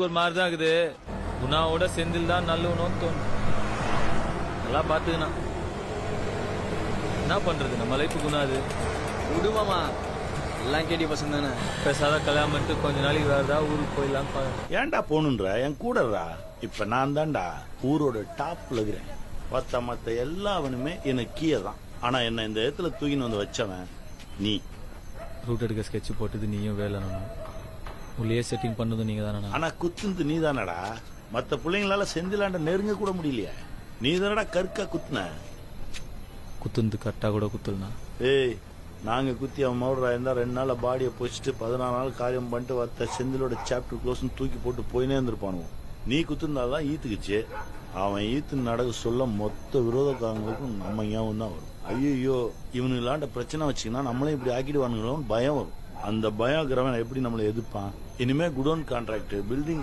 ஒரு மாதிரி தான் இருக்குது. குணாவோட செந்தில் தான் நல்லவனும் தோணும். நல்லா பாத்துக்கண்ணா. என்ன பண்றது, நம்ம லைஃப் குணா அது. விடுமாமா, எல்லாம் கேடி பசங்க தானே. பேசாத கல்யாணம் பண்ணிட்டு கொஞ்ச நாளைக்கு வேற ஏதாவது ஊருக்கு போயிடலாம். ஏன்டா போகணுன்ற என் கூடறா. இப்ப நான் தான்டா ஊரோட டாப்ல இருக்கிறேன். மத்த எல்லாவனுமே எனக்கு கீழே தான். ஆனா என்ன இந்த இடத்துல தூக்கின்னு வந்து வச்சவன் நீ. ரூட் எடுக்க ஸ்கெட்ச் போட்டது நீயும் வேலை, உள்ளே செட்டிங் பண்ணதும் நீங்க தானே. ஆனா குத்துந்து நீ தானடா. மத்த பிள்ளைங்களால செந்திலாண்ட நெருங்க கூட முடியலையே. நீ தானடா கற்கா குத்துன. குத்துந்து கரெக்டா கூட குத்துலண்ணா. ஏய், நாங்க குத்தி அவன் மவுடரா இருந்தா 2 நாள்ல பாடியை போச்சுட்டு 14 நாள் காரியம் பண்ணிட்டு வத்த செந்திலோட சாப்டர் க்ளோஸ் தூக்கி போட்டு போயினே இருந்திருப்பானுவோம். நீ குத்துந்தாதான் ஈத்துக்குச்சு. அவன் ஈத்து நடக்க சொல்ல மொத்த விரோதக்காரங்களுக்கும் நம்ம ஞாபகம் தான் வரும். ஐயோ, இவனுங்களாண்ட பிரச்சனை வச்சுக்கினா நம்மளே இப்படி ஆக்கிடுவானுங்களோன்னு பயம் வரும். அந்த பயம் இருக்கிறவன் எப்படி நம்மளை எதிர்ப்பான்? இனிமே குடோன் கான்ட்ராக்ட், பில்டிங்